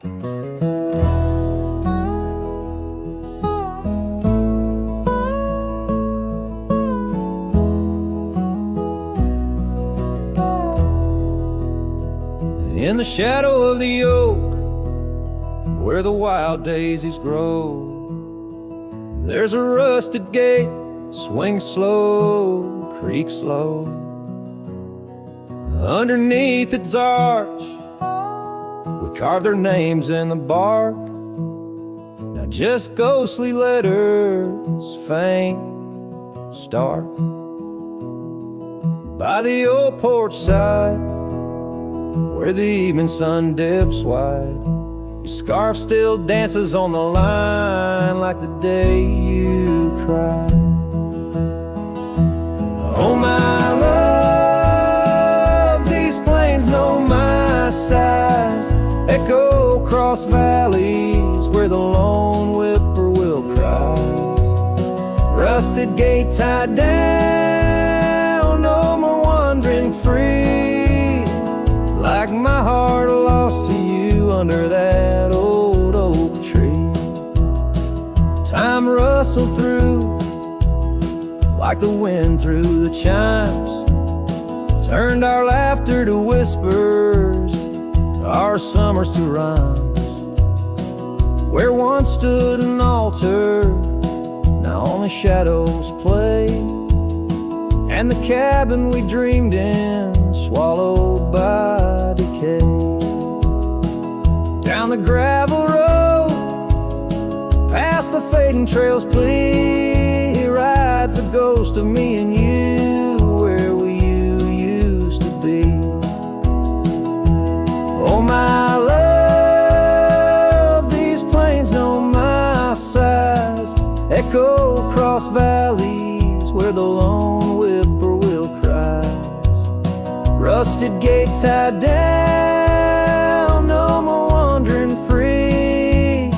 In the shadow of the oak, where the wild daisies grow, there's a rusted gate, swing slow, creak slow. Underneath its arch, we carve their names in the bark. Now just ghostly letters, faint, stark. By the old porch side, where the evening sun dips wide, your scarf still dances on the line like the day you cried. Oh my love, these plains know my size, echo across valleys where the lone whippoorwill cries. Rusted gate tied down, no more wandering free, like my heart lost to you under that old oak tree. Time rustled through like the wind through the chimes, turned our laughter to whispers, our summers to rhymes. Where once stood an altar, now only shadows play, and the cabin we dreamed in swallowed by decay. Down the gravel road, past the fading trails plea, rides the ghost of me and you, where you used to be. Oh my love, these plains know my size, echo across valleys where the lone whippoorwill cries. Rusted gate tied down, no more wandering free,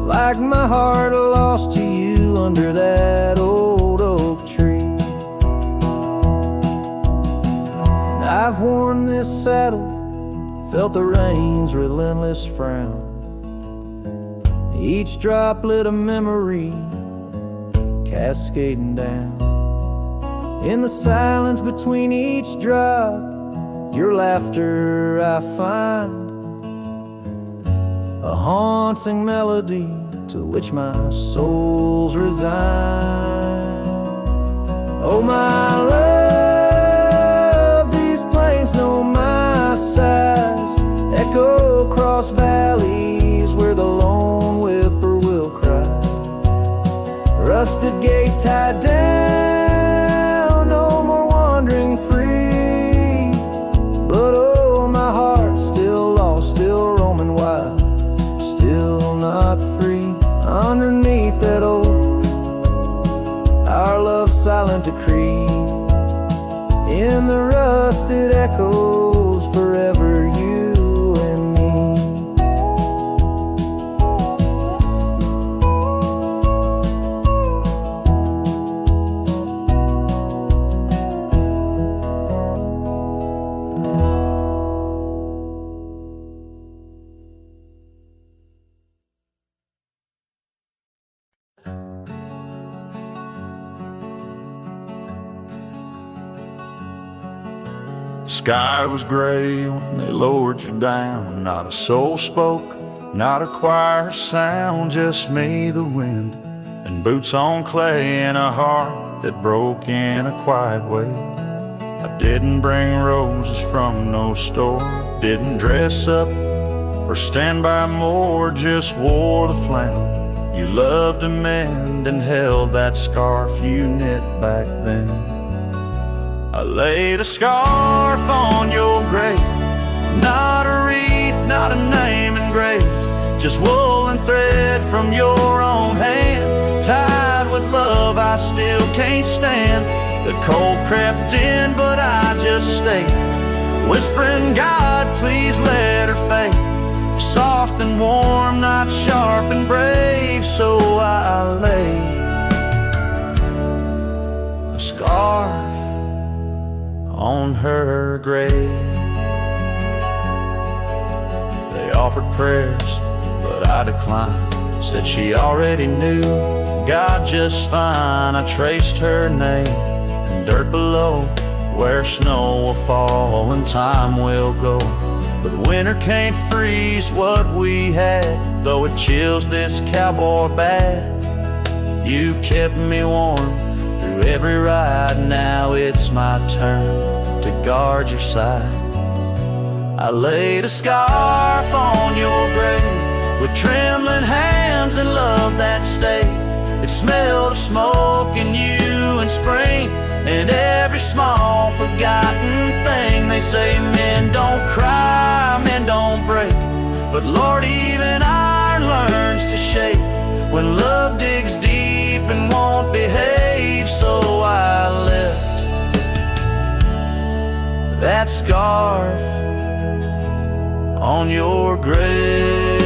like my heart lost to you under that old oak tree. And I've worn this saddle, felt the rain's relentless frown, each droplet a memory cascading down. In the silence between each drop, your laughter I find, a haunting melody to which my soul's resigned. Oh my love, these plains know my size, echo across valleys where the lone whippoorwill cry. Rusted gate tied down, no more wandering free, but oh, my heart's still lost, still roaming wild, still not free. Underneath that oak, our love's silent decree, in the rusted echoes forever you and me. Sky was gray when they lowered you down. Not a soul spoke, not a choir sound, just me, the wind, and boots on clay, and a heart that broke in a quiet way. I didn't bring roses from no store, didn't dress up or stand by more, just wore the flannel you loved to mend and held that scarf you knit back then. I laid a scarf on your grave, not a wreath, not a name engraved, just wool and thread from your own hand, tied with love I still can't stand. The cold crept in, but I just stayed, whispering, God, please let her fade. Soft and warm, not sharp and brave, so I laid a scarf on her grave. They offered prayers, but I declined. Said she already knew God just fine. I traced her name in dirt below, where snow will fall and time will go. But winter can't freeze what we had, though it chills this cowboy bad. You kept me warm through every ride. Now it's my turn to guard your side. I laid a scarf on your grave with trembling hands and love that stayed. It smelled of smoke and you and spring and every small forgotten thing. They say men don't cry, men don't break, but Lord, even iron learns to shake when love digs deep and won't behave. So I left that scarf on your grave.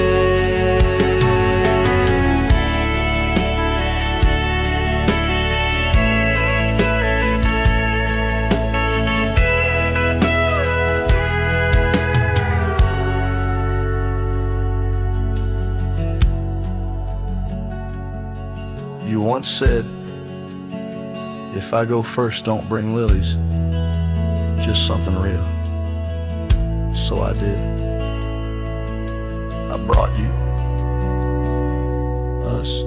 You once said, if I go first, don't bring lilies, just something real. So I did. I brought you us.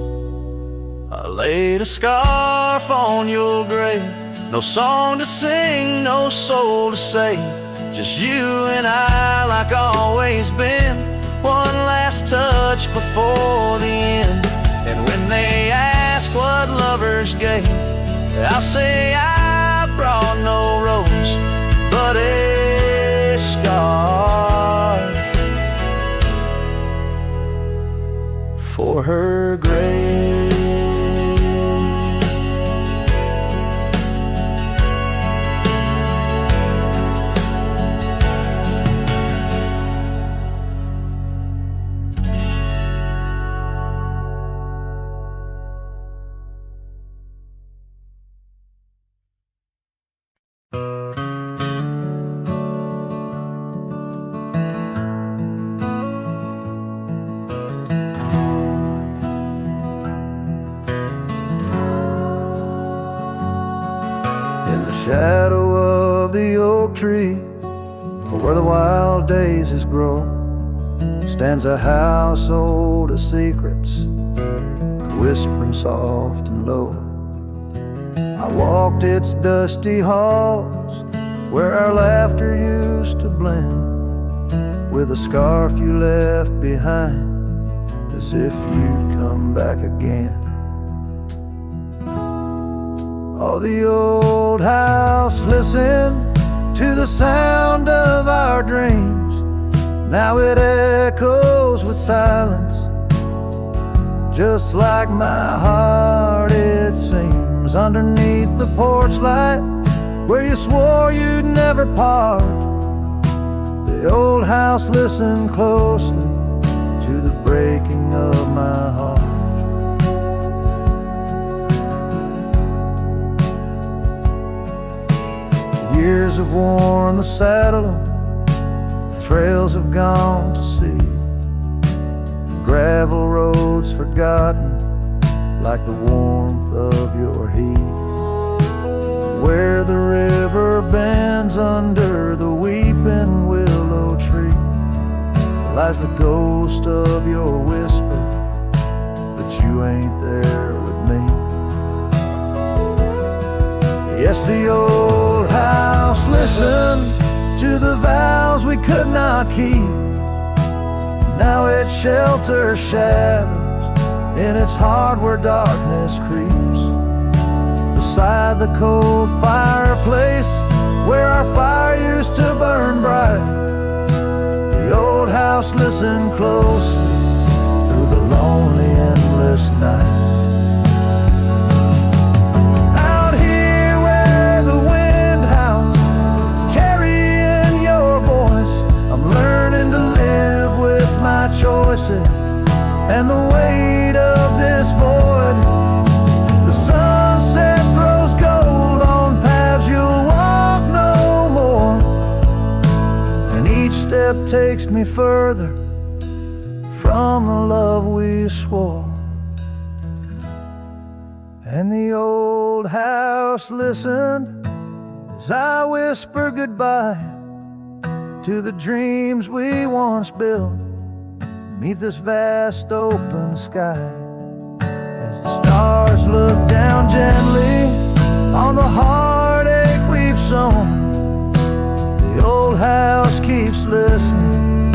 I laid a scarf on your grave. No song to sing, no soul to save, just you and I like always been. One last touch before the end. And when they ask what lovers gave, I'll say I brought no rose, but a scarf for her grave. Shadow of the oak tree, where the wild daisies grow, stands a house old of secrets, whispering soft and low. I walked its dusty halls, where our laughter used to blend with a scarf you left behind, as if you'd come back again. Oh, the old house listened to the sound of our dreams. Now it echoes with silence, just like my heart it seems. Underneath the porch light, where you swore you'd never part, the old house listened closely to the breaking of my heart. Years have worn the saddle, trails have gone to seed, gravel roads forgotten like the warmth of your heat. Where the river bends under the weeping willow tree lies the ghost of your whisper, but you ain't there with me. Yes, the old house listened to the vows we could not keep. Now it shelters shadows in its heart where darkness creeps. Beside the cold fireplace where our fire used to burn bright, the old house listened closely through the lonely endless night. Choices and the weight of this void. The sunset throws gold on paths you'll walk no more, and each step takes me further from the love we swore. And the old house listened as I whisper goodbye to the dreams we once built beneath this vast open sky. As the stars look down gently on the heartache we've sown, the old house keeps listening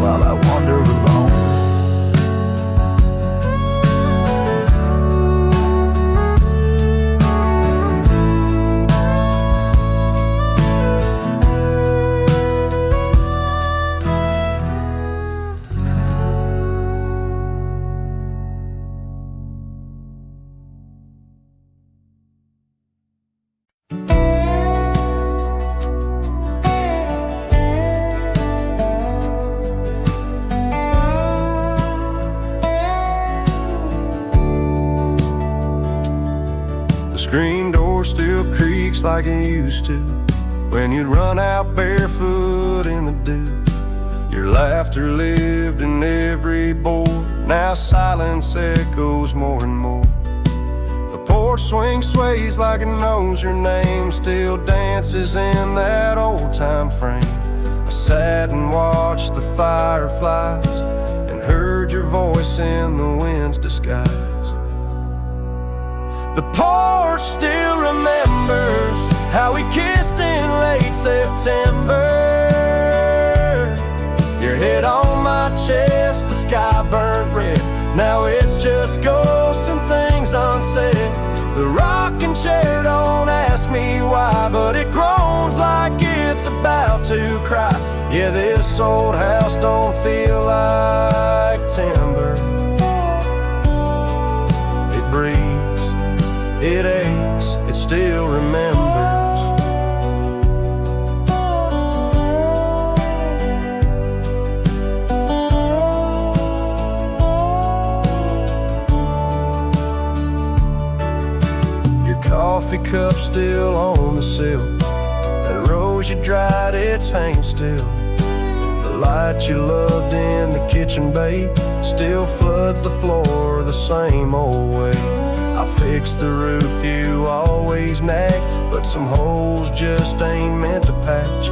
while I wander alone. Screen door still creaks like it used to when you'd run out barefoot in the dew. Your laughter lived in every board. Now silence echoes more and more. The porch swing sways like it knows your name, still dances in that old-time frame. I sat and watched the fireflies and heard your voice in the wind's disguise. The porch still remembers how we kissed in late September. Your head on my chest, the sky burnt red. Now it's just ghosts and things unsaid. The rocking chair don't ask me why, but it groans like it's about to cry. Yeah, this old house don't feel like timber. It breathes, it aches, it still remembers. Your coffee cup still on the sill. That rose you dried, it's hanging still. The light you loved in the kitchen bay still floods the floor the same old way. I fixed the roof you always nag, but some holes just ain't meant to patch.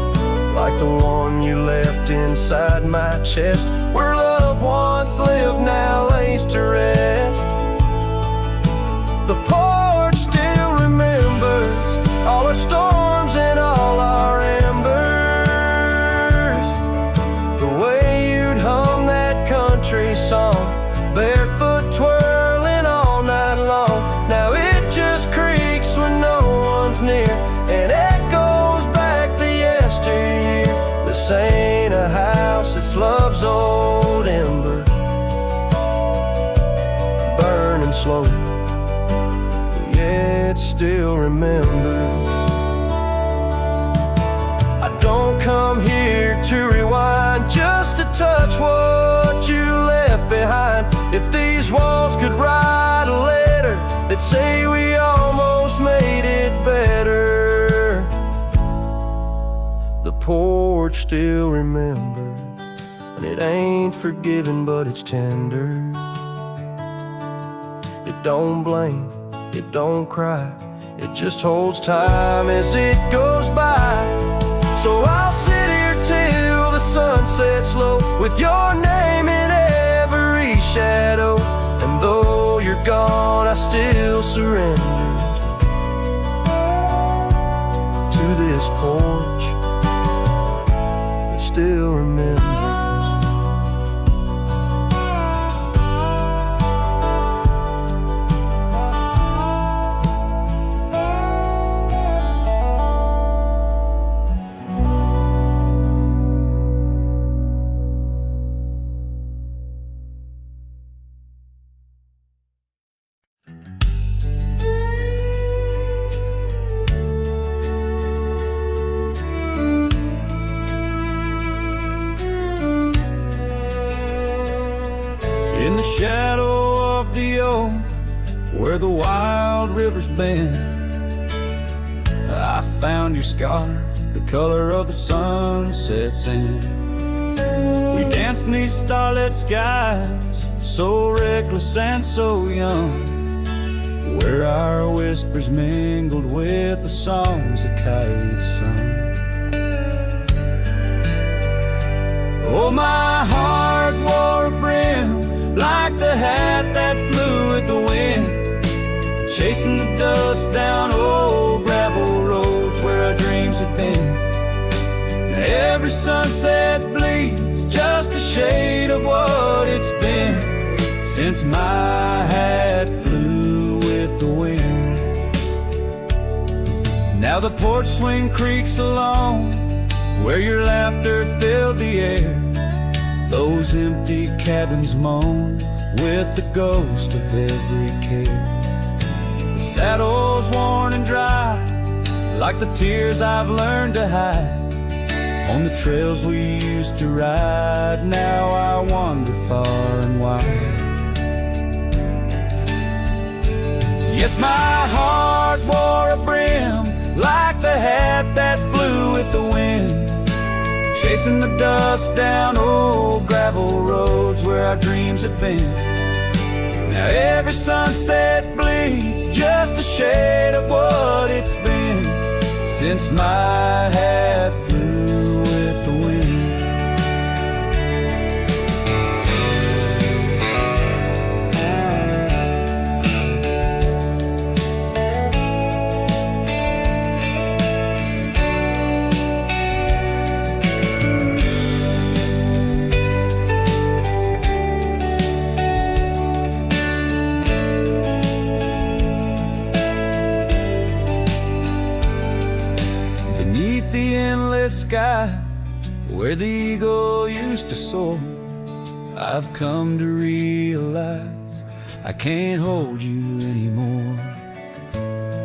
Like the one you left inside my chest, where love once lived now lays to rest. The porch still remembers all our storms and all our embers. The way you'd hum that country song, barefoot twirling all night long. Now it just creaks when no one's near and echoes back the yesteryear. This ain't a house, it's love's old ember, burning slow. Yeah, it still remembers. I don't come here to rewind, just to touch what you left behind. If these walls could write a letter, they'd say we almost made it better. The porch still remembers, and it ain't forgiving, but it's tender. It don't blame, it don't cry, it just holds time as it goes by. So I'll sit here till the sun sets low, with your name in every shadow. And though you're gone, I still surrender to this porch that still remembers. In the shadow of the oak, where the wild rivers bend, I found your scarf, the color of the sunset's end. We danced 'neath starlit skies, so reckless and so young, where our whispers mingled with the songs the kites sung. Oh, my heart wore a brim like the hat that flew with the wind, chasing the dust down old gravel roads where our dreams had been. Now every sunset bleeds just a shade of what it's been since my hat flew with the wind. Now the porch swing creaks along where your laughter filled the air. Those empty cabins moan with the ghost of every care. The saddle's worn and dry, like the tears I've learned to hide. On the trails we used to ride, now I wander far and wide. Yes, my heart wore a brim like the hat that flew with the wind, chasing the dust down old gravel roads where our dreams had been. Now every sunset bleeds just a shade of what it's been since my hat flew with the wind. Sky where the eagle used to soar, I've come to realize I can't hold you anymore.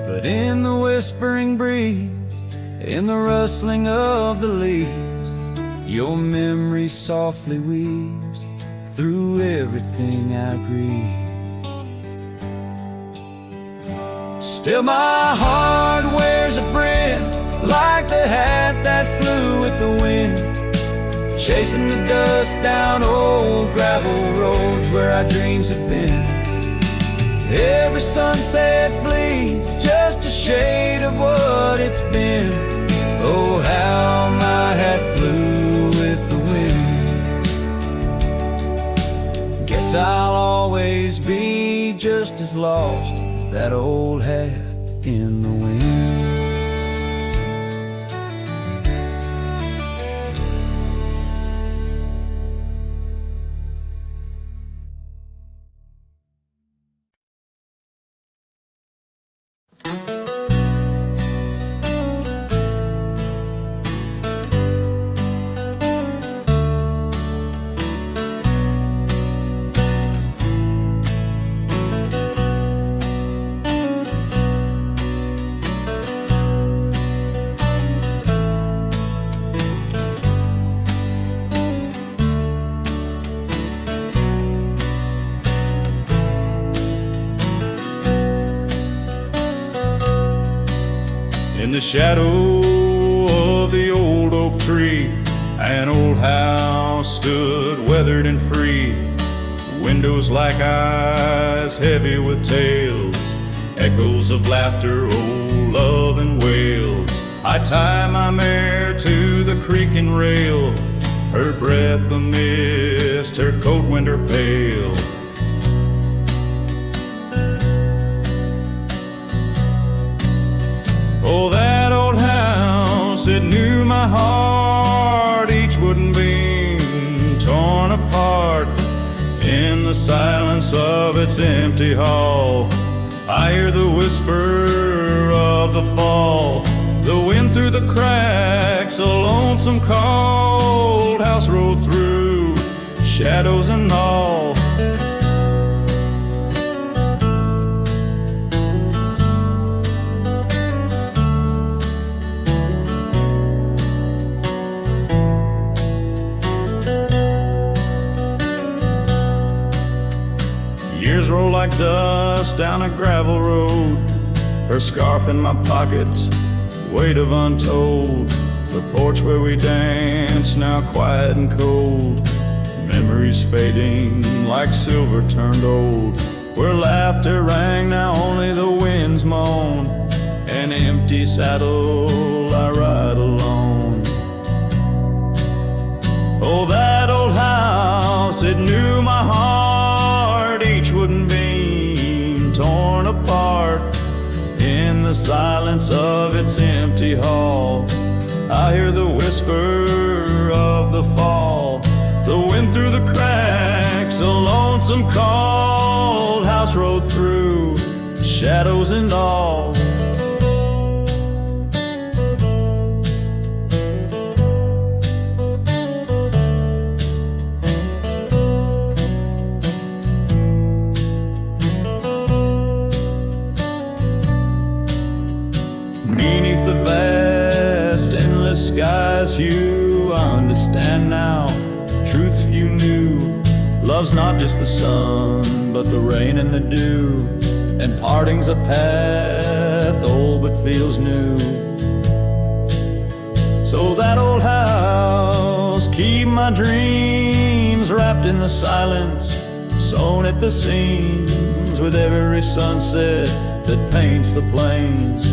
But in the whispering breeze, in the rustling of the leaves, your memory softly weaves through everything I breathe. Still my heart wears a brim like the hat that flew with the wind, chasing the dust down old gravel roads where our dreams had been. Every sunset bleeds just a shade of what it's been. Oh, how my hat flew with the wind. Guess I'll always be just as lost as that old hat in the wind. In the shadow of the old oak tree, an old house stood weathered and free. Windows like eyes heavy with tales, echoes of laughter, old love and wails. I tie my mare to the creaking rail, her breath a mist, her coat winter pale. Oh, that old house, it knew my heart, each wooden beam torn apart. In the silence of its empty hall, I hear the whisper of the fall, the wind through the cracks, a lonesome cold house rolled through, shadows and all. Years roll like dust down a gravel road, her scarf in my pocket, weight of untold. The porch where we danced, now quiet and cold. memories fading like silver turned old. Where laughter rang, now only the winds moan. An empty saddle, I ride alone. Oh, that old house, it knew my heart. Each wooden beam torn apart. In the silence of its empty hall, I hear the whisper of the fall. The wind through the cracks, a lonesome cold house rode through, shadows and all. Beneath the vast, endless skies, you understand now. Truth you knew, love's not just the sun, but the rain and the dew. And parting's a path, old but feels new. So that old house, keep my dreams wrapped in the silence, sewn at the seams with every sunset that paints the plains.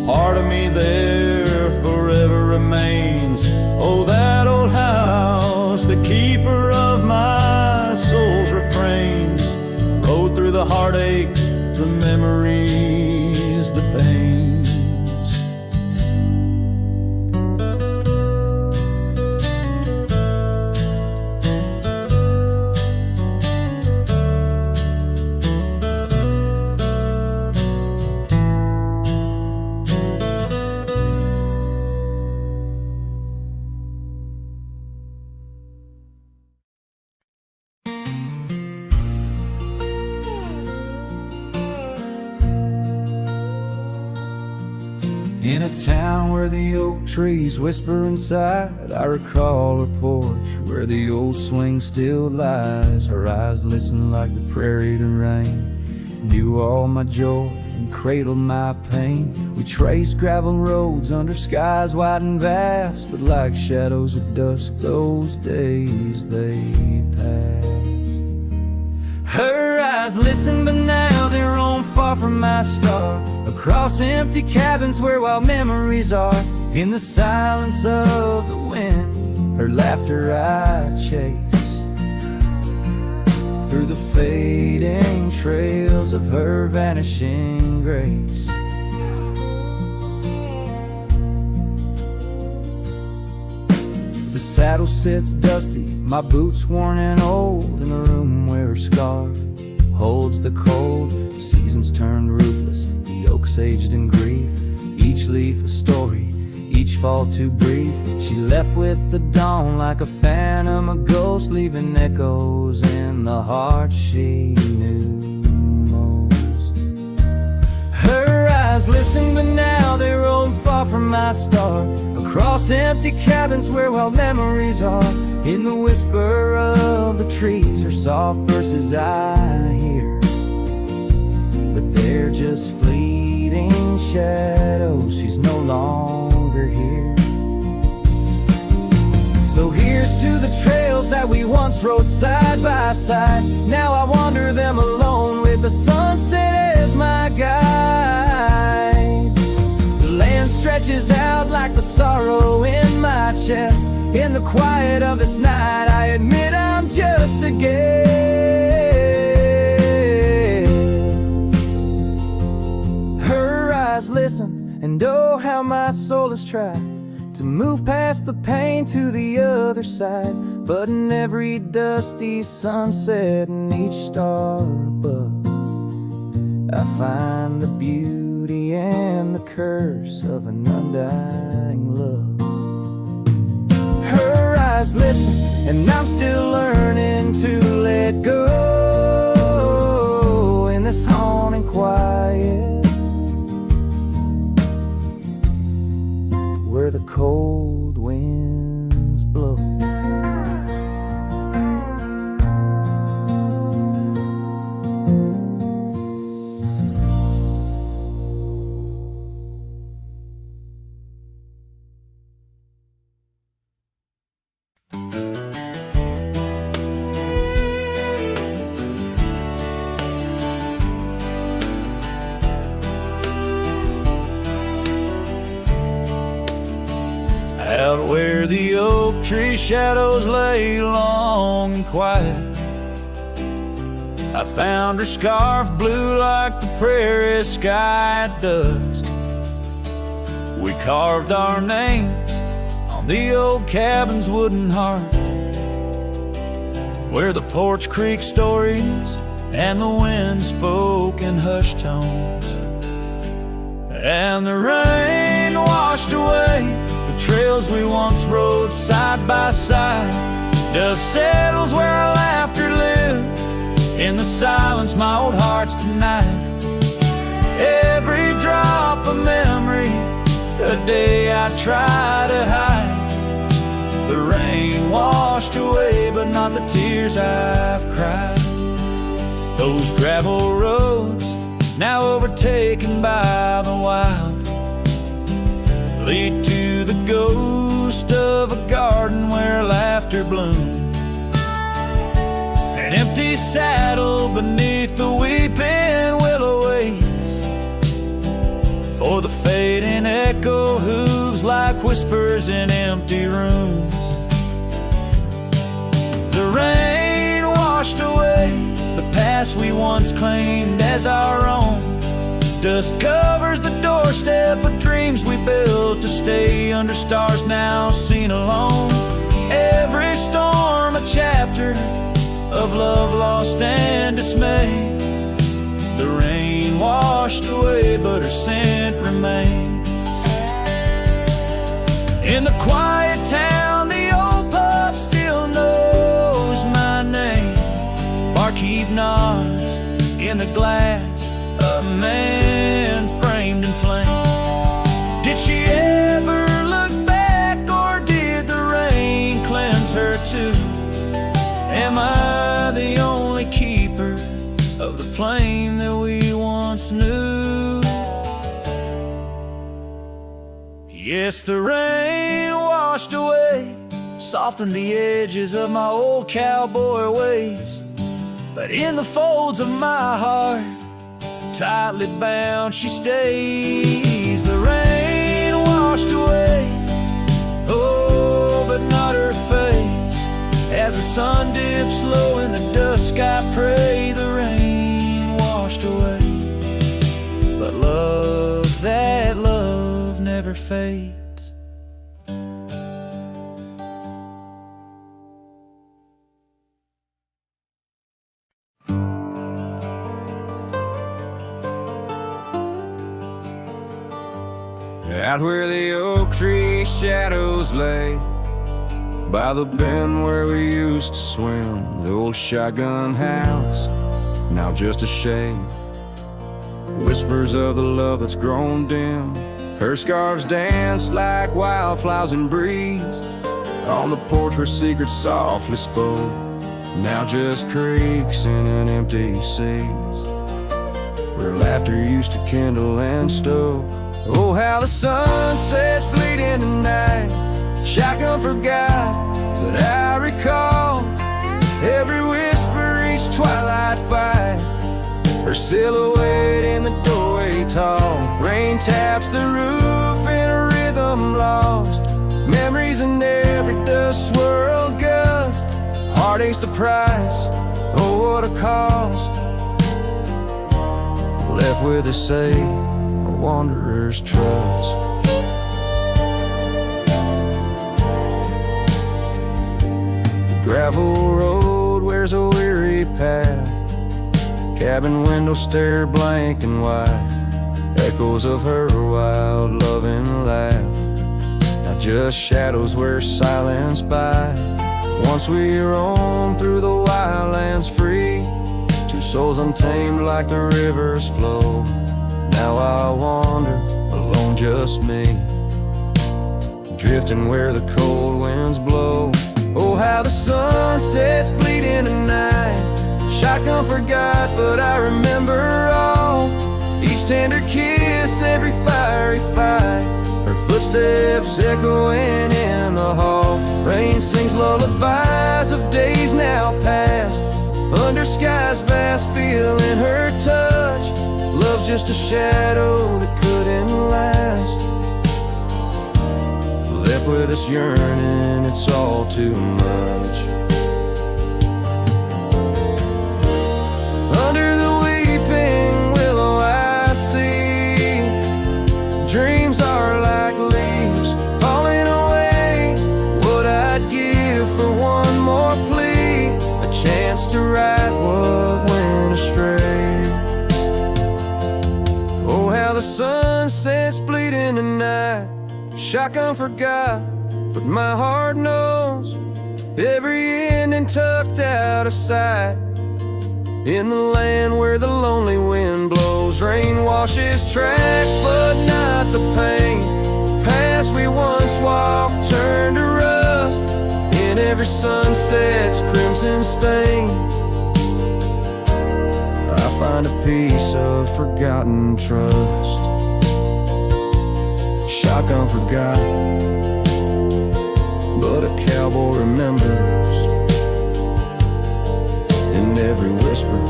Part of me there forever remains. Oh, that old house, the keeper of my soul's refrains. Rode through the heartache, the memories, the pains. In a town where the oak trees whisper inside, I recall her porch where the old swing still lies. Her eyes listen like the prairie to rain, knew all my joy and cradled my pain. We traced gravel roads under skies wide and vast, but like shadows at dusk those days they pass. Her eyes listen, but now they're on far from my star, across empty cabins where wild memories are. In the silence of the wind, her laughter I chase, through the fading trails of her vanishing grace. The saddle sits dusty, my boots worn and old, in the room where her scarf holds the cold. Seasons turned ruthless, the oaks aged in grief, each leaf a story, each fall too brief. She left with the dawn like a phantom, a ghost, leaving echoes in the heart she knew most. Her eyes listen, but now they roam far from my star, across empty cabins where wild memories are. In the whisper of the trees, her soft verses I hear, but they're just fleeting shadows. She's no longer here. So here's to the trails that we once rode side by side. Now I wander them alone with the sunset as my guide. The land stretches out like the sorrow in my chest. In the quiet of this night, I admit I'm just a guest. Her eyes listen, and oh how my soul has tried to move past the pain to the other side. But in every dusty sunset and each star above, I find the beauty and the curse of an undying love. Her eyes listen, and I'm still learning to let go in this haunting quiet, where the cold winds blow. tree shadows lay long and quiet. I found her scarf blue like the prairie sky at dusk. We carved our names on the old cabin's wooden heart, where the porch creaked stories and the wind spoke in hushed tones. And the rain washed away the trails we once rode side by side. Dust settles where our laughter lived in the silence my old heart's denied. Every drop of memory, a day I try to hide. The rain washed away, but not the tears I've cried. Those gravel roads, now overtaken by the wild, lead to the ghost of a garden where laughter bloomed. An empty saddle beneath the weeping willow waits for the fading echo hooves like whispers in empty rooms. The rain washed away the past we once claimed as our own. Dust covers the doorstep of dreams we built to stay under stars now seen alone. Every storm a chapter of love lost and dismay. The rain washed away, but her scent remains. In the quiet town, the old pub still knows my name. Barkeep nods in the glass, a man framed in flame. Did she ever look back, or did the rain cleanse her too? Am I the only keeper of the flame that we once knew? Yes, the rain washed away, softened the edges of my old cowboy ways. But in the folds of my heart, tightly bound she stays. The rain washed away, oh, but not her face. As the sun dips low in the dusk, I pray the rain washed away. But love, that love never fades. Out where the oak tree shadows lay, by the bend where we used to swim, the old shotgun house, now just a shade. Whispers of the love that's grown dim. Her scarves dance like wildflowers in breeze. On the porch where secrets softly spoke, now just creaks in an empty seas, where laughter used to kindle and stoke. Oh, how the sunsets bleed in the night. Shotgun forgot, but I recall every whisper, each twilight fight. Her silhouette in the doorway tall. Rain taps the roof in a rhythm lost. Memories in every dust swirled gust. Heartache's the price, oh what a cost. Left with a say, a wanderer's trust. Gravel road wears a weary path. Cabin windows stare blank and white. Echoes of her wild loving laugh. Now just shadows where silence by. Once we roam through the wildlands free, two souls untamed like the river's flow. Now I wander alone, just me, drifting where the cold winds blow. Oh, how the sunsets bleed in the night. Shotgun forgot, but I remember all. Each tender kiss, every fiery fight. Her footsteps echoing in the hall. Rain sings lullabies of days now past. Under skies vast, feeling her touch. Love's just a shadow that couldn't last. Left with this yearning, it's all too much. Under the weeping willow I see dreams are like leaves falling away. What I'd give for one more plea, a chance to right what went astray. Oh, how the sunset's bleeding tonight. Shotgun forgot, but my heart knows every ending tucked out of sight. In the land where the lonely wind blows, rain washes tracks, but not the pain. Paths we once walked turn to rust in every sunset's crimson stain. I find a piece of forgotten trust. Shotgun forgot, but a cowboy remembers. In every whisper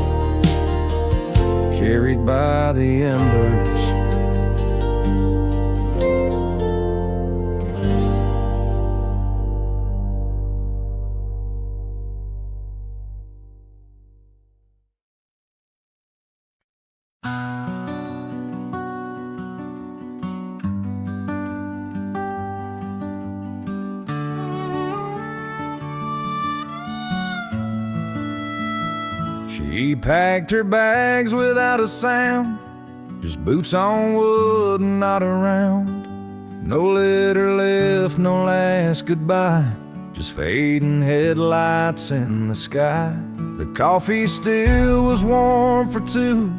carried by the embers. She packed her bags without a sound, just boots on wood and not around. No letter left, no last goodbye, just fading headlights in the sky. The coffee still was warm for two,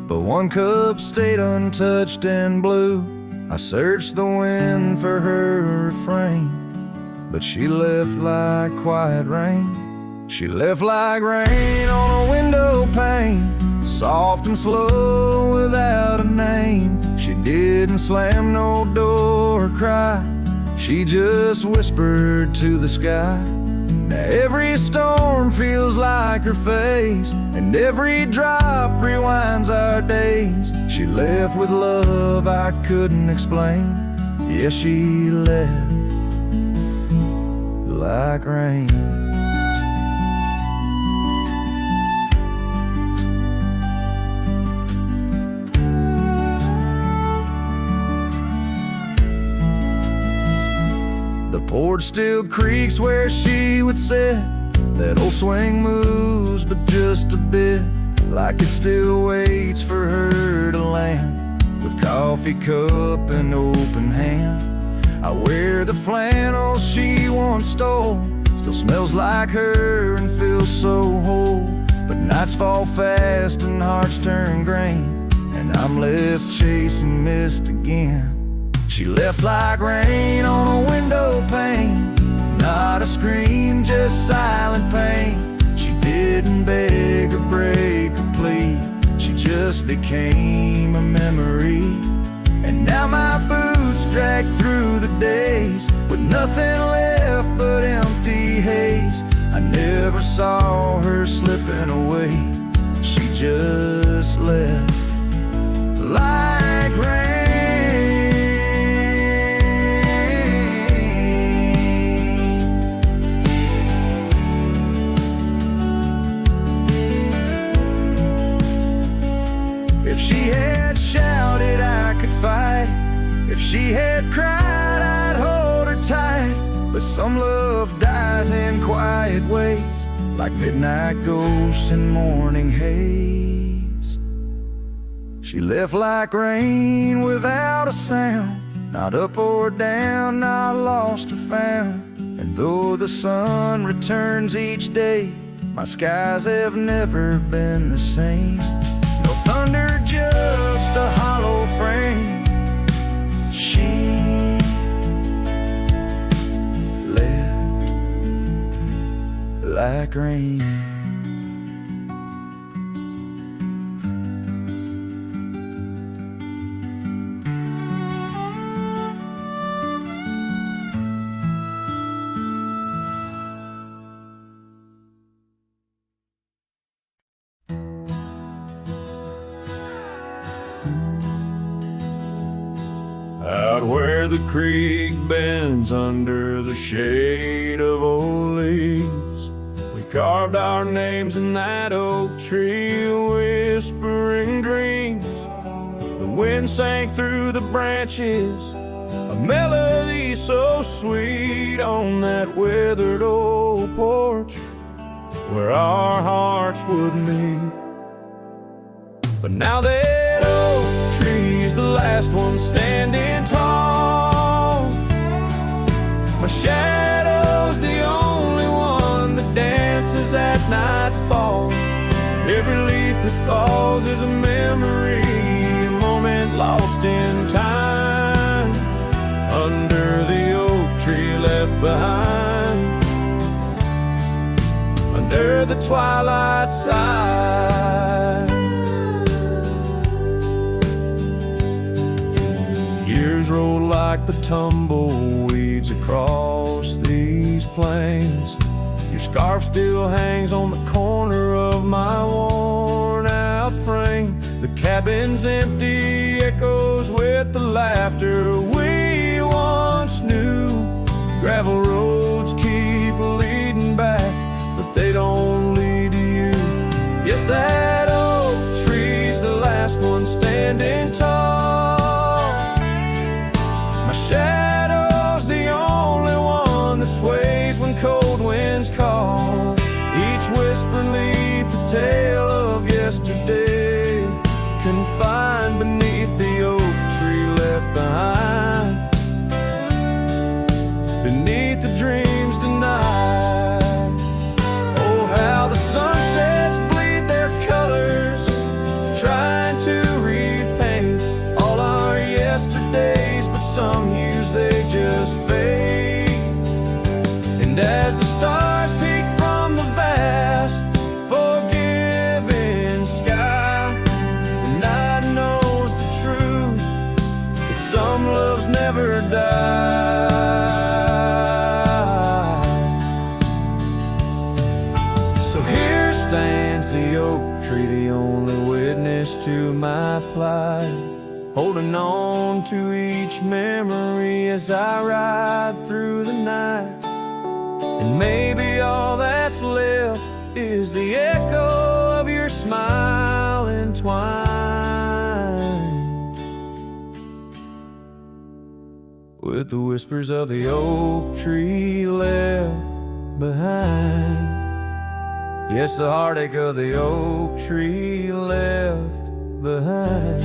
but one cup stayed untouched and blue. I searched the wind for her refrain, but she left like quiet rain. She left like rain on a window pane, soft and slow without a name. She didn't slam no door or cry, she just whispered to the sky. Now every storm feels like her face, and every drop rewinds our days. She left with love I couldn't explain. Yes, she left like rain. The porch still creaks where she would sit. That old swing moves, but just a bit, like it still waits for her to land. With coffee cup and open hand, I wear the flannel she once stole. Still smells like her and feels so whole. But nights fall fast and hearts turn grain, and I'm left chasing mist again. She left like rain on a window pane, not a scream, just silent pain. She didn't beg or break or plead, she just became a memory. And now my boots drag through the days, with nothing left but empty haze. I never saw her slipping away, she just left like rain. If she had shouted, I could fight. If she had cried, I'd hold her tight. But some love dies in quiet ways, like midnight ghosts in morning haze. She left like rain without a sound, not up or down, not lost or found. And though the sun returns each day, my skies have never been the same. No thunder, just a hollow frame. She left like rain. Out where where the creek bends under the shade of old leaves. We carved our names in that oak tree, whispering dreams. The wind sang through the branches, a melody so sweet on that weathered old porch where our hearts would meet. But now that oak tree's the last one standing tall, my shadow's the only one that dances at nightfall. Every leaf that falls is a memory, a moment lost in time, under the oak tree left behind, under the twilight side. Years roll like the tumbleweeds across these plains. Your scarf still hangs on the corner of my worn out frame. The cabin's empty, echoes with the laughter we once knew. Gravel roads keep leading back, but they don't lead to you. Yes, that oak tree's the last one standing tall. My shadow's the only one that sways when cold winds call. Each whisper leaf a tale of yesterday, confined beneath the oak tree left behind, beneath the dreams denied. Oh, how the sunsets bleed their colors, trying to repaint all our yesterdays, but some hues they just fade. And as the stars peek from the vast, forgiving sky, the night knows the truth, that some loves never die. So here stands the oak tree, the only witness to my plight, holding on to each memory as I ride through the night. And maybe all that's left is the echo of your smile entwined with the whispers of the oak tree left behind. Yes, the heartache of the oak tree left behind.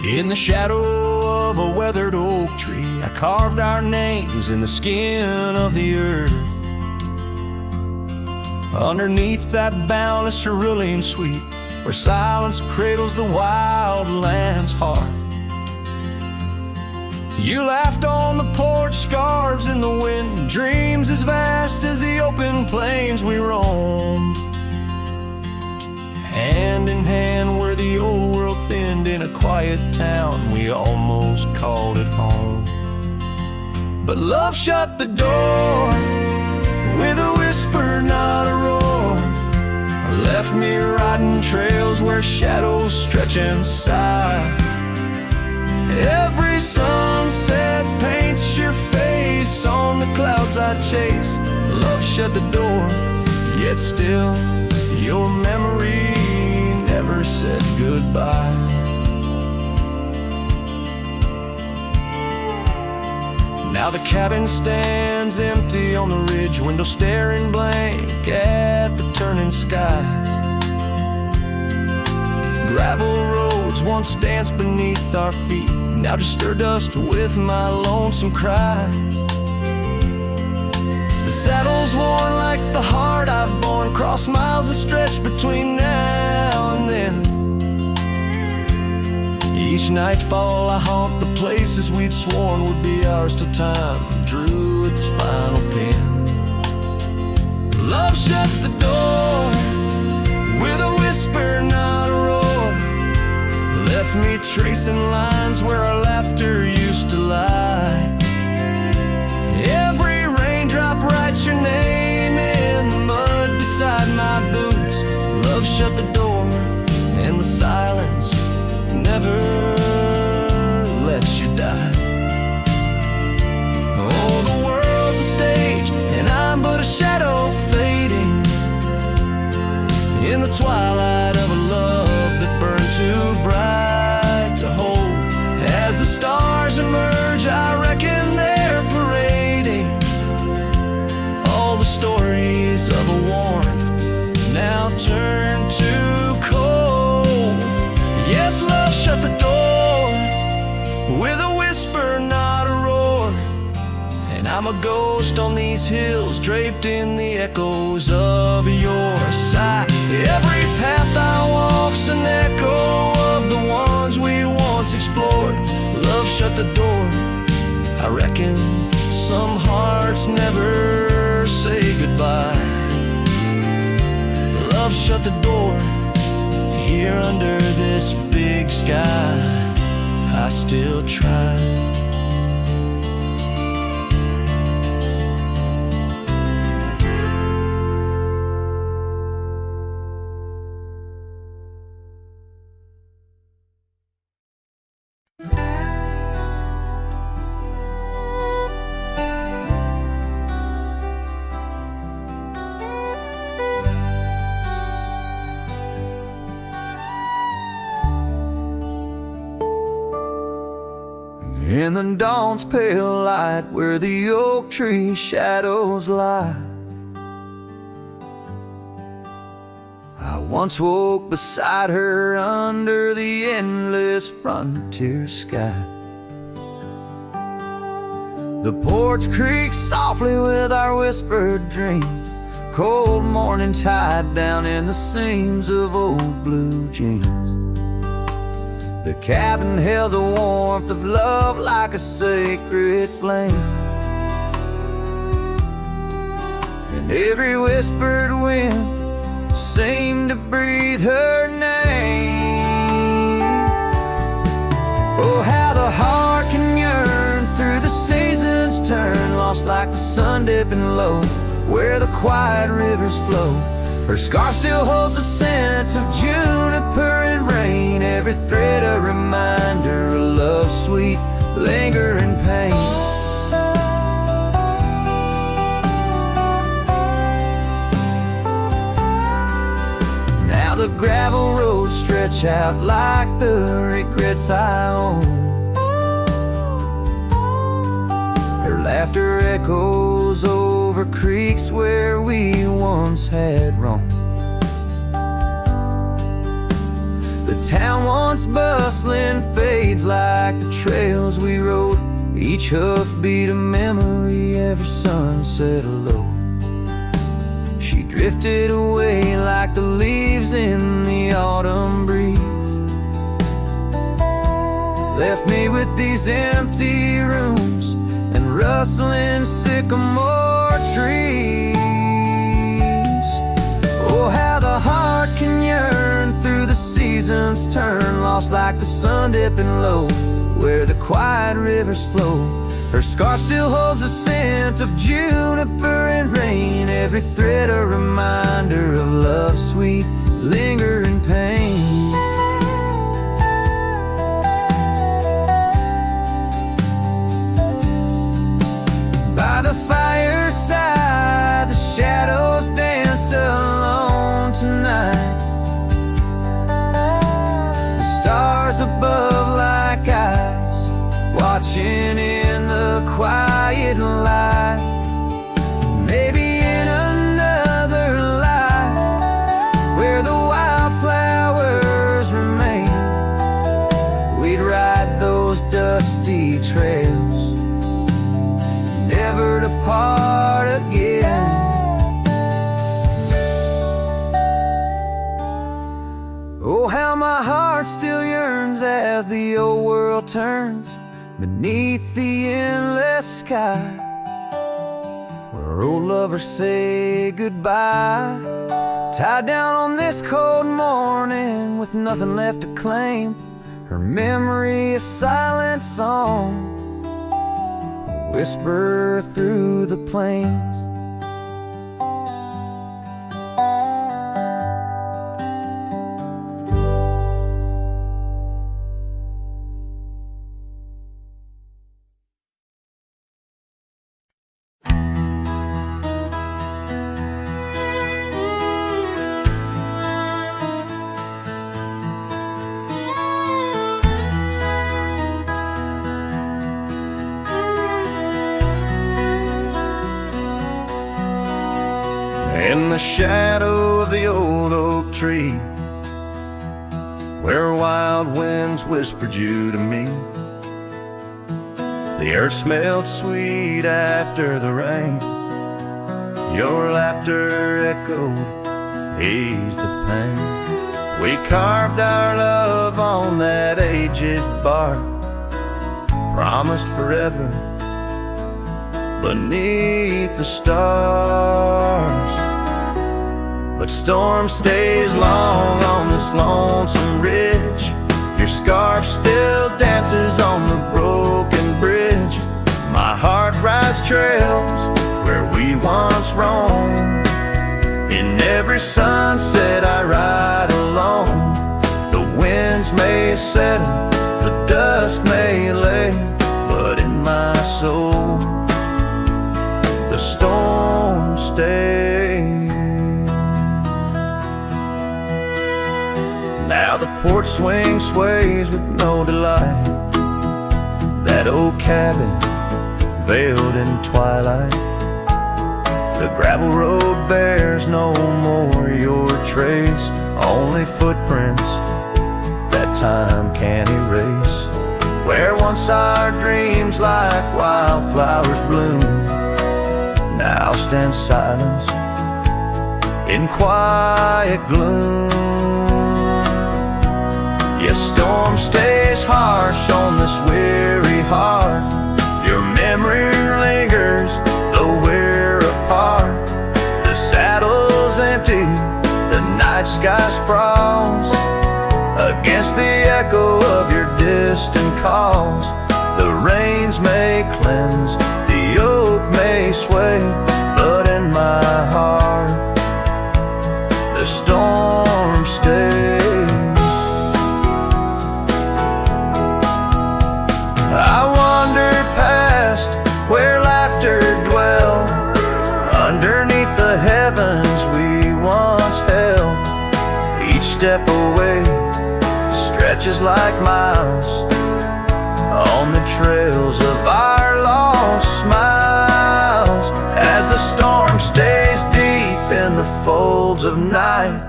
In the shadow of a weathered oak tree, I carved our names in the skin of the earth. Underneath that boundless cerulean sweet, where silence cradles the wild land's hearth. You laughed on the porch, scarves in the wind, dreams as vast as the open plains we roamed. Hand in hand where the old world thinned, in a quiet town we almost called it home. But love shut the door with a whisper, not a roar. Left me riding trails where shadows stretch and sigh. Every sunset paints your face on the clouds I chase. Love shut the door, yet still your memory never said goodbye. Now the cabin stands empty on the ridge, window staring blank at the turning skies. Gravel roads once danced beneath our feet, now just stir dust with my lonesome cries. The saddle's worn like the heart I've borne, cross miles that stretch between now and then. Each nightfall I haunt the places we'd sworn would be ours till time drew its final pen. Love shut the door with a whisper whisper, not a roar. Left me tracing lines where our laughter used to lie. Every raindrop writes your name in the mud beside my boots. Love shut the door, and the silence never lets you die. Oh, the world's a stage, and I'm but a shadow fading in the twilight of a love that burned too bright to hold. As the stars emerge, I reckon they're parading all the stories of a warmth now turned to cold. Yes, love shut the door with a whisper, not a roar. And I'm a ghost on these hills, draped in the echoes of your sigh. Every path I walk's an echo of the ones we once explored. Love shut the door. I reckon some hearts never say goodbye. Love shut the door. Here under this big sky, I still try. In the dawn's pale light, where the oak tree shadows lie, I once woke beside her under the endless frontier sky. The porch creaks softly with our whispered dreams, cold morning tide down in the seams of old blue jeans. The cabin held the warmth of love like a sacred flame, and every whispered wind seemed to breathe her name. Oh, how the heart can yearn through the seasons turn, lost like the sun dipping low where the quiet rivers flow. Her scarf still holds the scent of juniper and rain, every thread a reminder of love's sweet, lingering pain. Now the gravel roads stretch out like the regrets I own. Her laughter echoes over creeks where we once had roamed. The town once bustling fades like the trails we rode, each hoofbeat a memory, every sunset a low. She drifted away like the leaves in the autumn breeze, left me with these empty rooms and rustling sycamore trees. Oh, how the heart can yearn through the seasons turn, lost like the sun dipping low where the quiet rivers flow. Her scarf still holds the scent of juniper and rain, every thread a reminder of love's sweet, lingering pain. By the fireside, the shadows dance alone tonight. The stars above like eyes, watching in the quiet light. Maybe in another life, where the wildflowers remain, we'd ride those dusty trails, never to part again. Oh, how my heart still yearns as the old world turns beneath the endless sky. where old lovers say goodbye. Tied down on this cold morning with nothing left to claim, her memory a silent song, a whisper through the plains. In the shadow of the old oak tree, where wild winds whispered you to me, the earth smelled sweet after the rain. Your laughter echoed, eased the pain. We carved our love on that aged bark, promised forever beneath the stars. But storm stays long on this lonesome ridge. Your scarf still dances on the broken bridge. My heart rides trails where we once roamed. In every sunset I ride alone. The winds may settle, the dust may lay, but in my soul the storm stays. Now the porch swing sways with no delight. That old cabin veiled in twilight. The gravel road bears no more your trace, only footprints that time can't erase. Where once our dreams like wildflowers bloomed, now stand silence in quiet gloom. Yes, storm stays harsh on this weary heart. Your memory lingers, though we're apart. The saddle's empty, the night sky sprawls against the echo of your distant calls. The rains may cleanse, the oak may sway, but in my heart the storm stays. I wander past where laughter dwelled, underneath the heavens we once held. Each step away stretches like miles on the trails of our lost smiles. As the storm stays deep in the folds of night,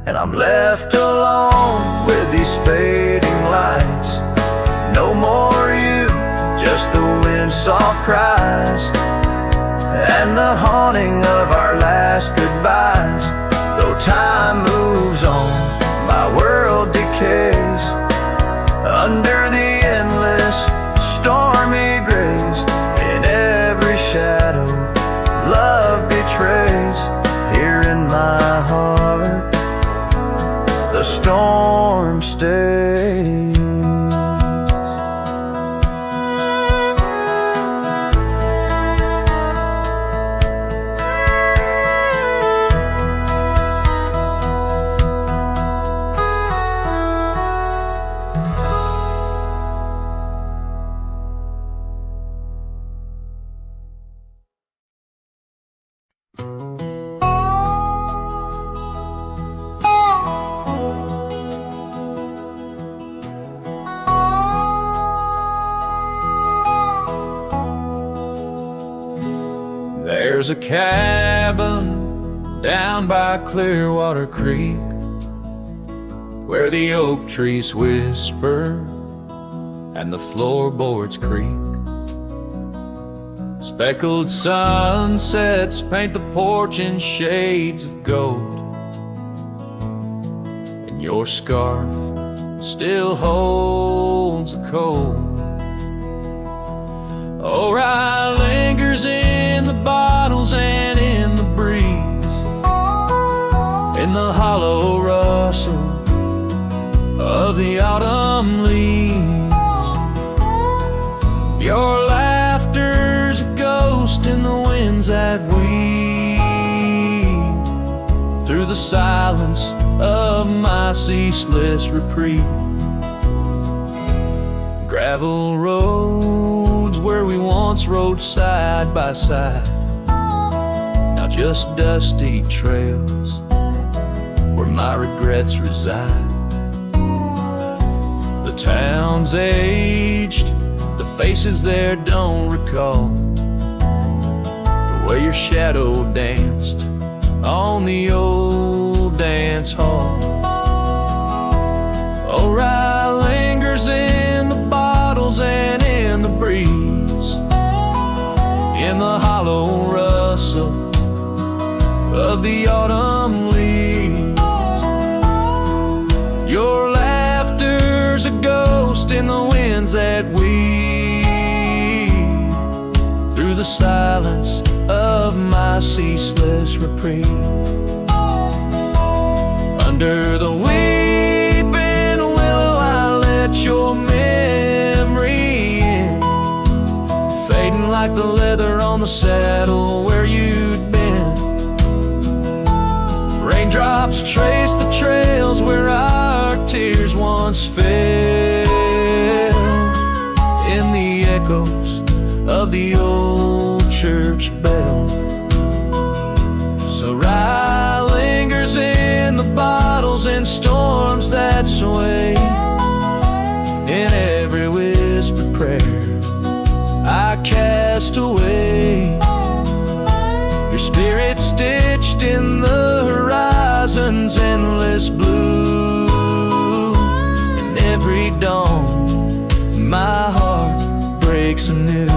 and I'm left alone with these fading lights. No more you, just the wind's soft cries and the haunting of our last goodbyes. Though time moves on, my world decays under the endless stormy grays. In every shadow love betrays. Here in my heart the storm stays. There's a cabin down by Clearwater Creek where the oak trees whisper and the floorboards creak. Speckled sunsets paint the porch in shades of gold, and your scarf still holds the cold. Oh, rye lingers in the bottles ghost in the winds that weave through the silence of my ceaseless reprieve. Gravel roads where we once rode side by side, now just dusty trails where my regrets reside. The town's aged, the faces there don't recall the way your shadow danced on the old dance hall. Oh, Rye lingers in the bottles and in the breeze, in the hollow rustle of the autumn leaves. Your laughter's a ghost in the winds that weave through the silence of my ceaseless reprieve. Under the weeping willow I let your memory in, fading like the leather on the saddle where you'd been. Raindrops trace the trails where our tears once fell, in the echoes of the old church bell. So Rye lingers in the bottles and storms that sway, in every whispered prayer I cast away. Your spirit stitched in the horizon's endless blue, and every dawn my heart breaks anew.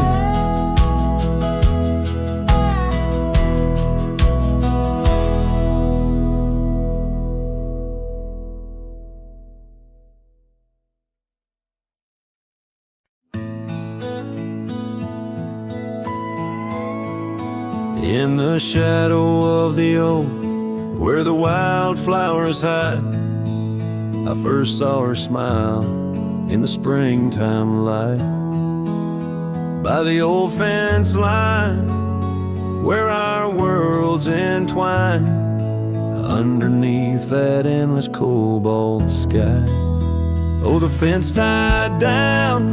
In the shadow of the oak, where the wildflowers hide, I first saw her smile in the springtime light. By the old fence line, where our worlds entwine, underneath that endless cobalt sky. Oh, the fence tied down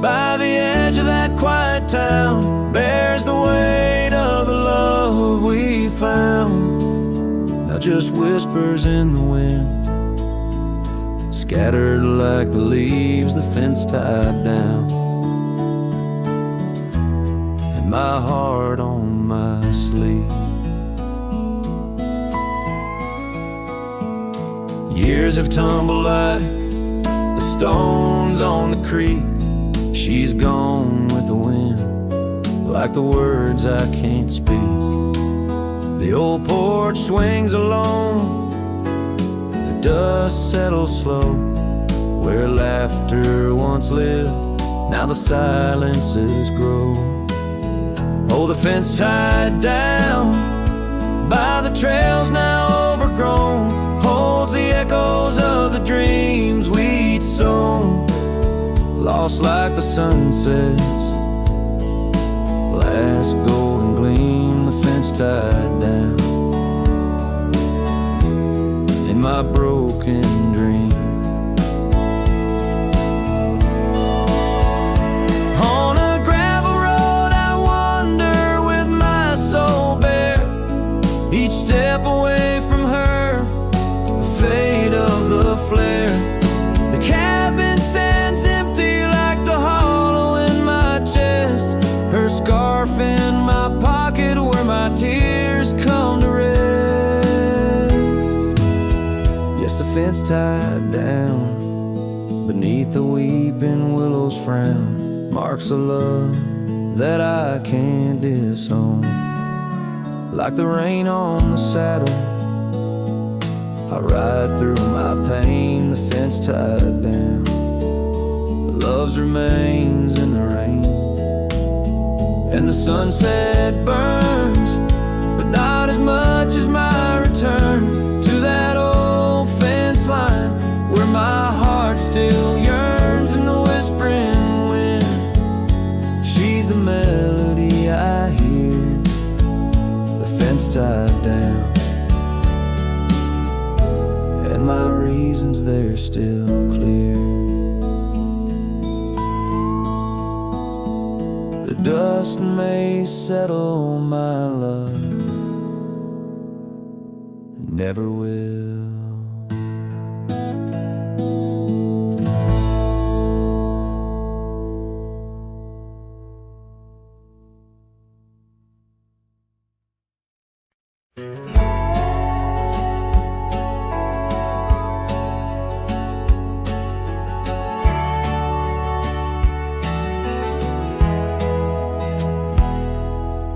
by the edge of that quiet town bears the weight of the love we found. Now just whispers in the wind, scattered like the leaves the fence tied down, and my heart on my sleeve. Years have tumbled like the stones on the creek. She's gone with the wind, like the words I can't speak. The old porch swings alone, the dust settles slow. Where laughter once lived, now the silences grow. Oh, the fence tied down by the trails now overgrown holds the echoes of the dreams we'd sown. Lost like the sunset's last golden gleam, the fence tied down in my broken dream. On a gravel road I wander with my soul bare, each step away from her, the fade of the flare. The cabin stands empty like the hollow in my chest, her scarf in my pocket where my tears come to rest. Yes, the fence tied down beneath the weeping willow's frown marks a love that I can't disown. Like the rain on the saddle, I ride through my pain, the fence tied down. Love's remains in the rain, and the sunset burns, but not as much as my return to that old fence line where my heart still yearns in the whispering wind. She's the melody I hear hands tied down, and my reasons, they're still clear. The dust may settle, my love, it never will.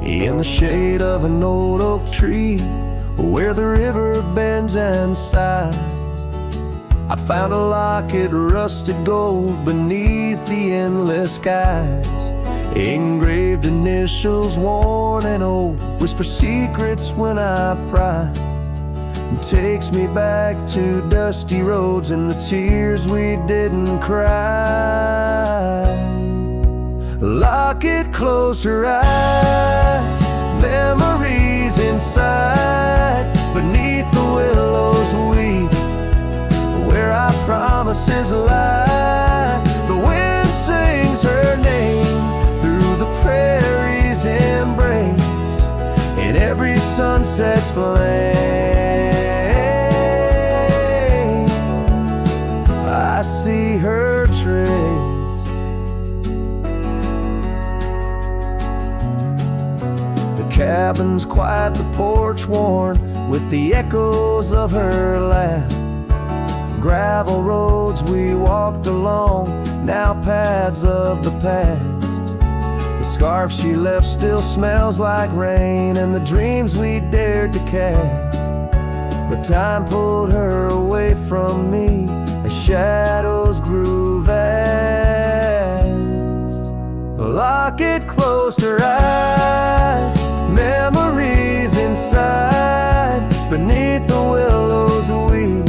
In the shade of an old oak tree, where the river bends and sighs, I found a locket, rusted gold, beneath the endless skies. Engraved initials, worn and old, whisper secrets when I pry. It takes me back to dusty roads and the tears we didn't cry. Locket closed her eyes, memories inside, beneath the willows weep, where our promises lie. The wind sings her name through the prairie's embrace, in every sunset's flame I see her trace. Cabin's quiet, the porch worn with the echoes of her laugh. Gravel roads we walked along, now paths of the past. The scarf she left still smells like rain, and the dreams we dared to cast. But time pulled her away from me as shadows grew vast. The locket closed her eyes, memories inside, beneath the willows weep,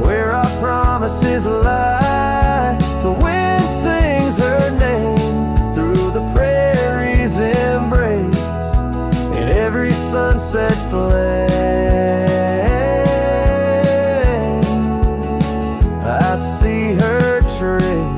where our promises lie. The wind sings her name through the prairie's embrace, in every sunset flame I see her trace.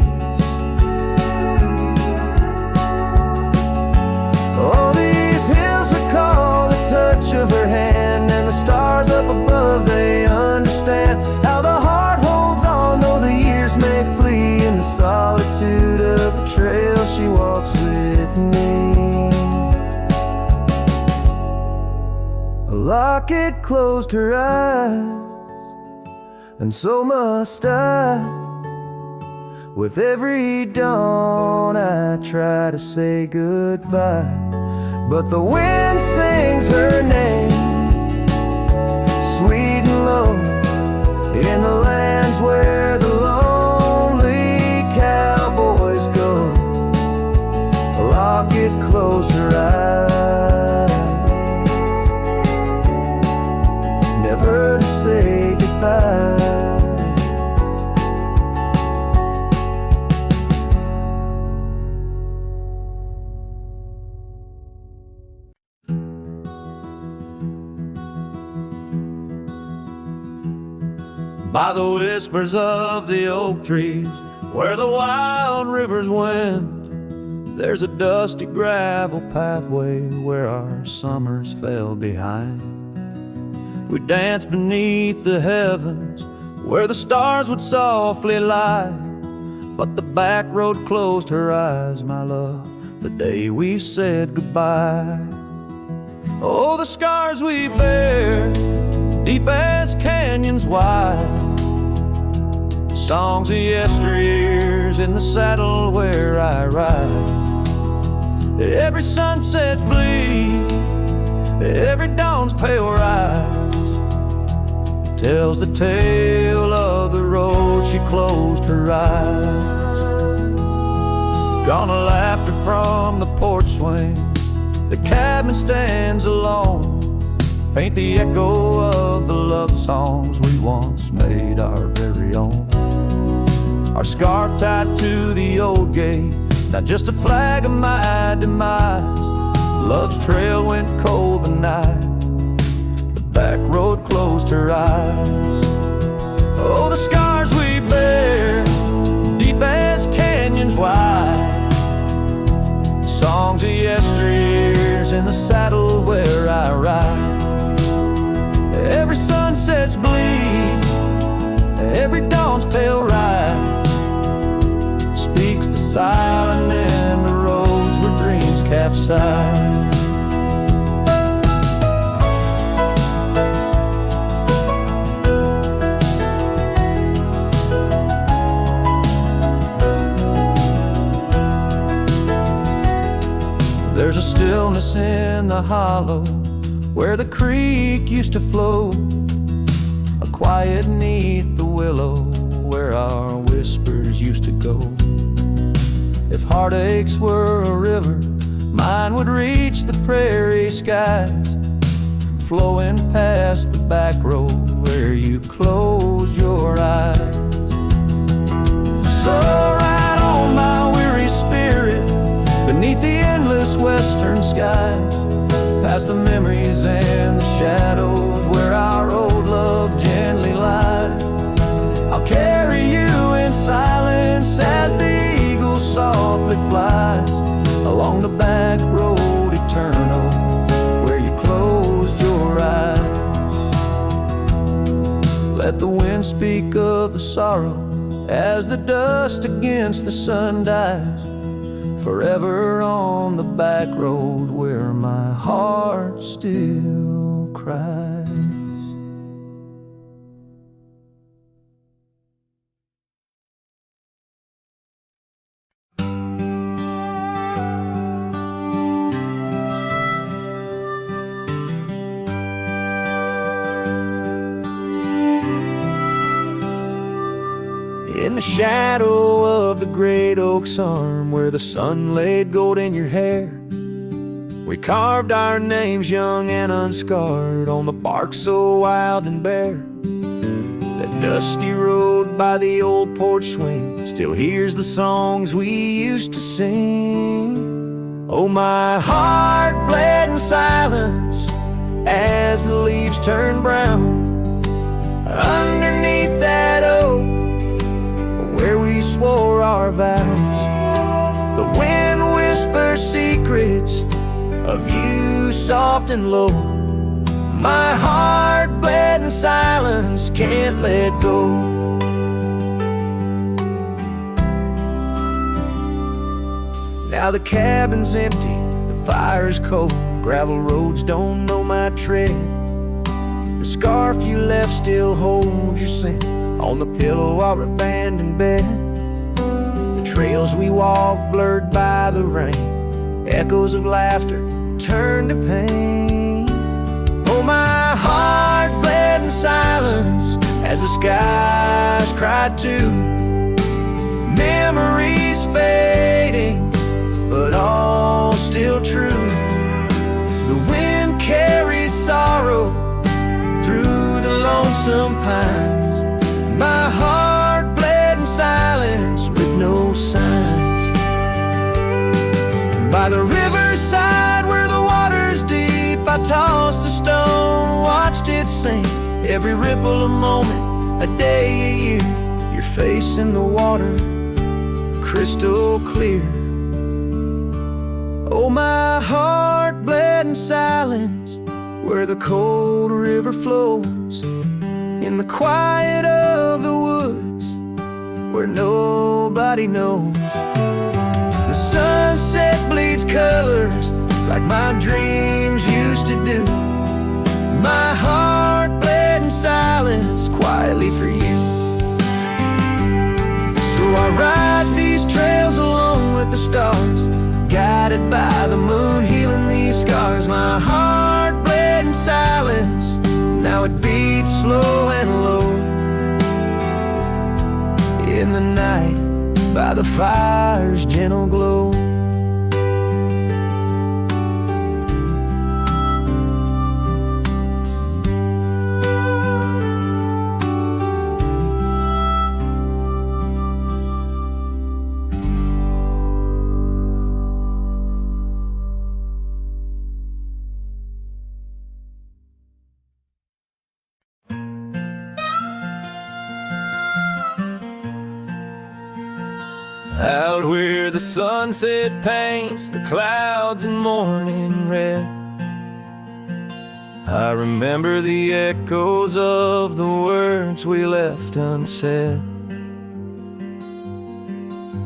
Of her hand, and the stars up above, they understand how the heart holds on, though the years may flee. In the solitude of the trail she walks with me. A locket closed her eyes, and so must I. With every dawn I try to say goodbye, but the wind sings her name, sweet and low, in the lands where the lonely cowboys go. A locket closed her eyes, never to say goodbye. By the whispers of the oak trees, where the wild rivers wend, there's a dusty gravel pathway where our summers fell behind. We danced beneath the heavens, where the stars would softly lie. But the back road closed her eyes, my love, the day we said goodbye. Oh, the scars we bear, deep as canyons wide, songs of yesteryears in the saddle where I ride. Every sunset's bleed, every dawn's pale rise, tells the tale of the road she closed her eyes. Gone a laughter from the porch swing, the cabin stands alone, faint the echo of the love songs we once made our very own. Our scarf tied to the old gate, not just a flag of my demise, Love's trail went cold the night the back road closed her eyes. Oh, the scars we bear, deep as canyons wide, songs of yesteryears in the saddle where I ride. Every sunset's bleed, every dawn's pale rise, speaks the silent in the roads where dreams capsize. There's a stillness in the hollow where the creek used to flow, a quiet neath the willow where our whispers used to go. If heartaches were a river, mine would reach the prairie skies, flowing past the back road where you closed your eyes. So ride on my weary spirit beneath the endless western skies, past the memories and the shadows where our old love gently lies. I'll carry you in silence as the eagle softly flies along the back road eternal where you closed your eyes. Let the wind speak of the sorrow as the dust against the sun dies, forever on the back road where my heart still cries. In the shadow of the great oak's arm, where the sun laid gold in your hair, we carved our names young and unscarred on the bark so wild and bare. That dusty road by the old porch swing still hears the songs we used to sing. Oh, my heart bled in silence as the leaves turned brown underneath that oak where we swore our vows. The wind whispers secrets of you soft and low. My heart bled in silence, can't let go. Now the cabin's empty, the fire's cold, gravel roads don't know my tread. The scarf you left still holds your scent on the pillow our abandoned bed. The trails we walked blurred by the rain, echoes of laughter turned to pain. Oh, my heart bled in silence as the skies cried too. Memories fading, but all still true. The wind carries sorrow through the lonesome pines. My heart bled in silence with no signs. By the riverside where the water's deep, I tossed a stone, watched it sink. Every ripple a moment, a day, a year. Your face in the water, crystal clear. Oh, my heart bled in silence where the cold river flows, in the quiet of the woods where nobody knows. The sunset bleeds colors like my dreams used to do. My heart bled in silence quietly for you. So I ride these trails alone with the stars, guided by the moon healing these scars. My heart bled in silence, now it beats slow and low. In the night, by the fire's gentle glow. Out where the sunset paints the clouds in morning red, I remember the echoes of the words we left unsaid.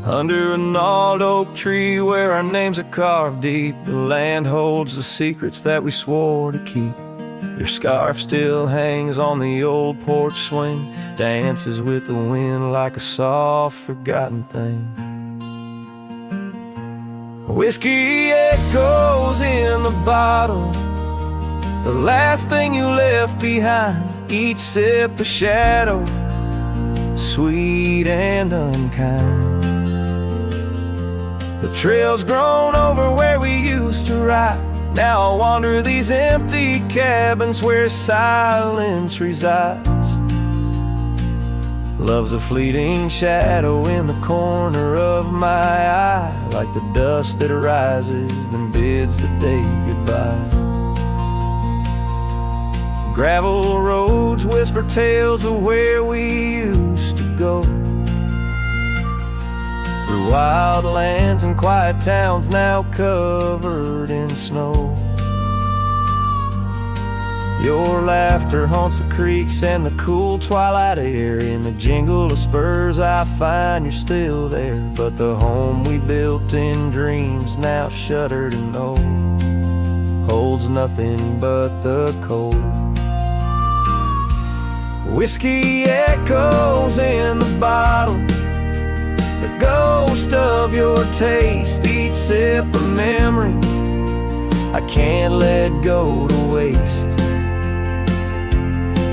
Under a gnarled oak tree where our names are carved deep, the land holds the secrets that we swore to keep. Your scarf still hangs on the old porch swing, dances with the wind like a soft forgotten thing. Whiskey echoes in the bottle, the last thing you left behind. Each sip a shadow, sweet and unkind. The trail's grown over where we used to ride. Now I wander these empty cabins where silence resides. Love's a fleeting shadow in the corner of my eye, like the dust that rises then bids the day goodbye. Gravel roads whisper tales of where we used to go, through wild lands and quiet towns now covered in snow. Your laughter haunts the creeks and the cool twilight air. In the jingle of spurs I find you're still there, but the home we built in dreams, now shuttered and old, holds nothing but the cold. Whiskey echoes in the bottle, the ghost of your taste. Each sip a memory I can't let go to waste.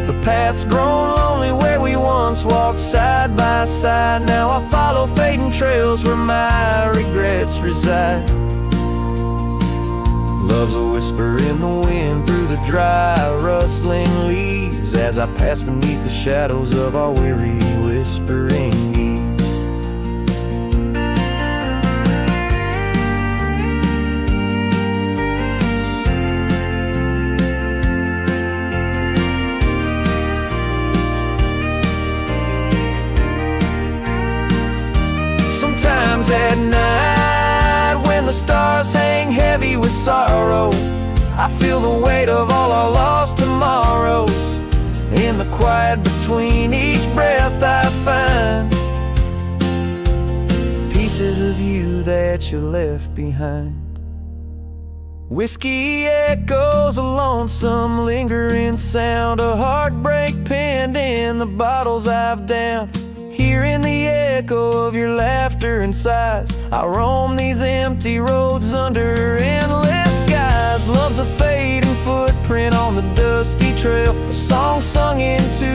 The path's grown lonely where we once walked side by side. Now I follow fading trails where my regrets reside. Love's a whisper in the wind through the dry, rustling leaves, as I pass beneath the shadows of our weary whispering eaves. Sometimes at night, when the stars hang heavy with sorrow, I feel the weight of all our lost tomorrows. In the quiet between each breath I find pieces of you that you left behind. Whiskey echoes, a lonesome lingering sound, a heartbreak penned in the bottles I've downed. Hearing the echo of your laughter and sighs, I roam these empty roads under endless skies. Love's a fading footprint on the dusty trail, a song sung into